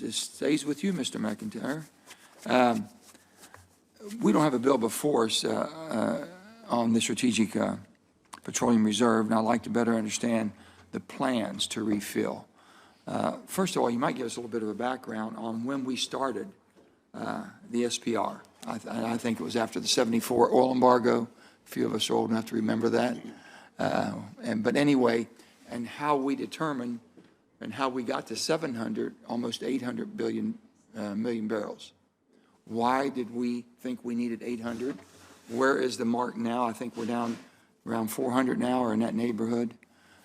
this stays with you, Mr. MacIntyre. We don't have a bill before us on the Strategic Petroleum Reserve, and I'd like to better understand the plans to refill. First of all, you might give us a little bit of a background on when we started the SPR. I think it was after the '74 oil embargo. A few of us are old enough to remember that. But anyway, and how we determined and how we got to 700, almost 800 million barrels. Why did we think we needed 800? Where is the mark now? I think we're down around 400 now, or in that neighborhood.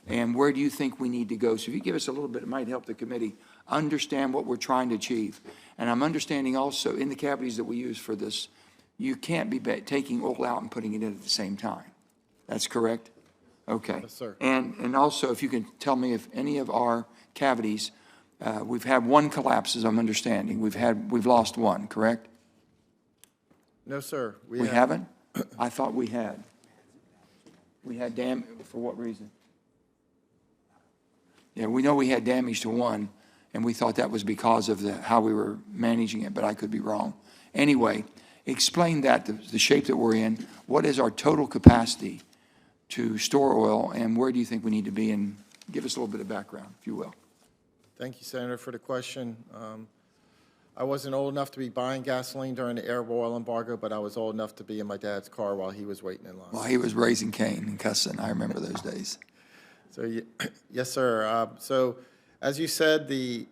And where do you think we need to go? So if you give us a little bit, it might help the committee understand what we're trying to achieve. And I'm understanding also in the cavities that we use for this, you can't be taking oil out and putting it in at the same time. That's correct? Okay. Yes, sir. And also, if you can tell me if any of our cavities, we've had one collapse, as I'm understanding. We've lost one, correct? No, sir. We haven't? I thought we had. We had damage, for what reason? Yeah, we know we had damage to one, and we thought that was because of how we were managing it, but I could be wrong. Anyway, explain that, the shape that we're in. What is our total capacity to store oil, and where do you think we need to be? And give us a little bit of background, if you will. Thank you, Senator, for the question. I wasn't old enough to be buying gasoline during the Arab oil embargo, but I was old enough to be in my dad's car while he was waiting in line. While he was raising Cain and cussing, I remember those days. So, yes, sir. So, as you said, the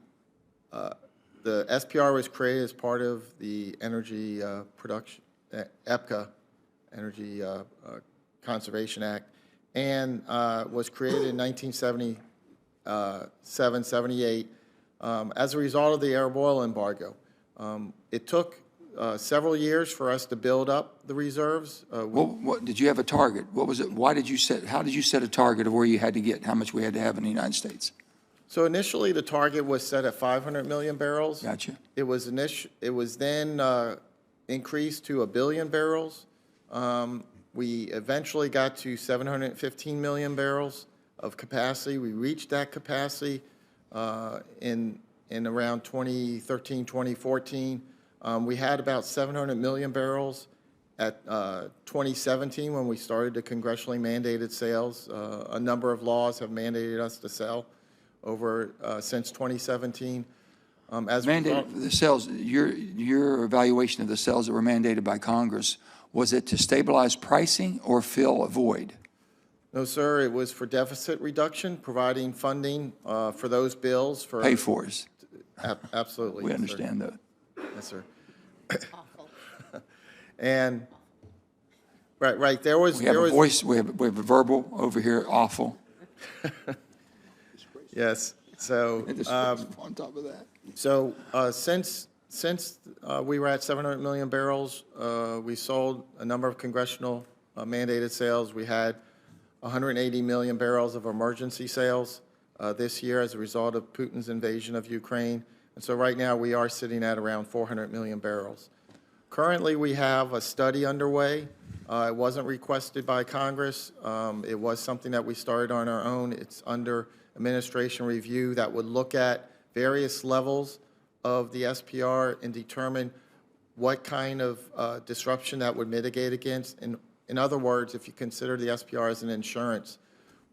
SPR was created as part of the Energy Production, EPCA, Energy Conservation Act, and was created in 1977, 78, as a result of the Arab oil embargo. It took several years for us to build up the reserves. What did you have a target? What was it? Why did you set? How did you set a target of where you had to get? How much we had to have in the United States? So initially, the target was set at 500 million barrels. Gotcha. It was then increased to 1 billion barrels. We eventually got to 715 million barrels of capacity. We reached that capacity in around 2013, 2014. We had about 700 million barrels at 2017 when we started the congressionally mandated sales. A number of laws have mandated us to sell over since 2017. As mandated the sales, your evaluation of the sales that were mandated by Congress, was it to stabilize pricing or fill a void? No, sir. It was for deficit reduction, providing funding for those bills. For pay fors. Absolutely. We yes, understand sir. that. Yes, sir. And right there was we have a voice. We have a verbal over here. Awful. Yes. So on top of that. So since we were at 700 million barrels, we sold a number of congressional mandated sales. We had 180 million barrels of emergency sales this year as a result of Putin's invasion of Ukraine. And so right now we are sitting at around 400 million barrels. Currently we have a study underway. It wasn't requested by Congress. It was something that we started on our own. It's under administration review that would look at various levels of the SPR and determine what kind of disruption that would mitigate against. In other words, if you consider the SPR as an insurance,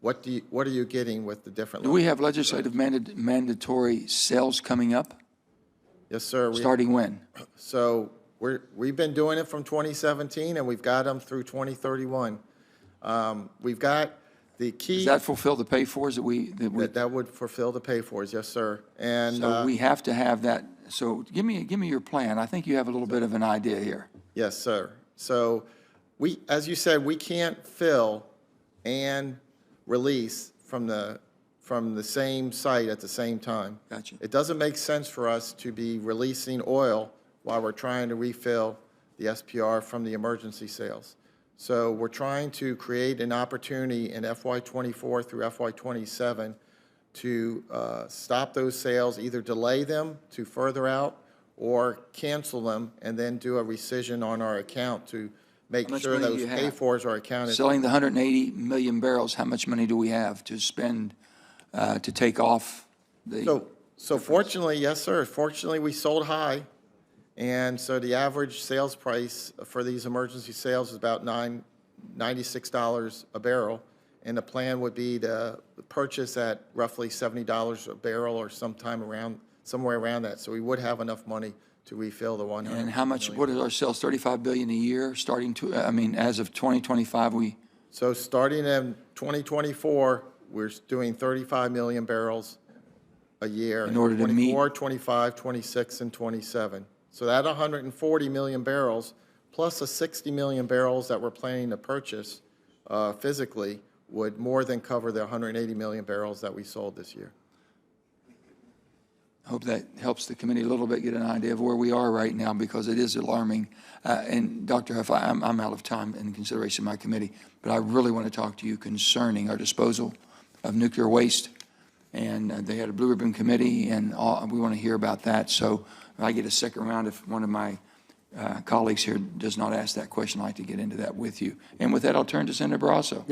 what are you getting with the different levels? Do we have legislative mandatory sales coming up? Yes, sir. Starting when? So we've been doing it from 2017, and we've got them through 2031. We've got the key. Does that fulfill the pay-fors that would fulfill the pay-fors? Yes, sir. And so we have to have that. So give me your plan. I think you have a little bit of an idea here. Yes, sir. So as you said, we can't fill and release from the same site at the same time. Gotcha. It doesn't make sense for us to be releasing oil while we're trying to refill the SPR from the emergency sales. So we're trying to create an opportunity in FY24 through FY27 to stop those sales, either delay them to further out or cancel them and then do a rescission on our account to make sure those pay-fors are accounted. Selling the 180 million barrels, how much money do we have to spend to take off the? So fortunately, yes, sir. Fortunately, we sold high. And so the average sales price for these emergency sales is about $96 a barrel. And the plan would be to purchase at roughly $70 a barrel or somewhere around that. So we would have enough money to refill the 100. And how much, what is our sales, 35 billion a year, as of 2025, So starting in 2024, we're doing 35 million barrels a year. In order to meet- 24, 25, 26, and 27. So that 140 million barrels, plus the 60 million barrels that we're planning to purchase physically, would more than cover the 180 million barrels that we sold this year. I hope that helps the committee a little bit get an idea of where we are right now, because it is alarming. And Dr. Huff, I'm out of time in consideration of my committee, but I really want to talk to you concerning our disposal of nuclear waste. And they had a blue ribbon committee, and we want to hear about that. So if I get a second round, if one of my colleagues here does not ask that question, I'd like to get into that with you. And with that, I'll turn to Senator Barrasso.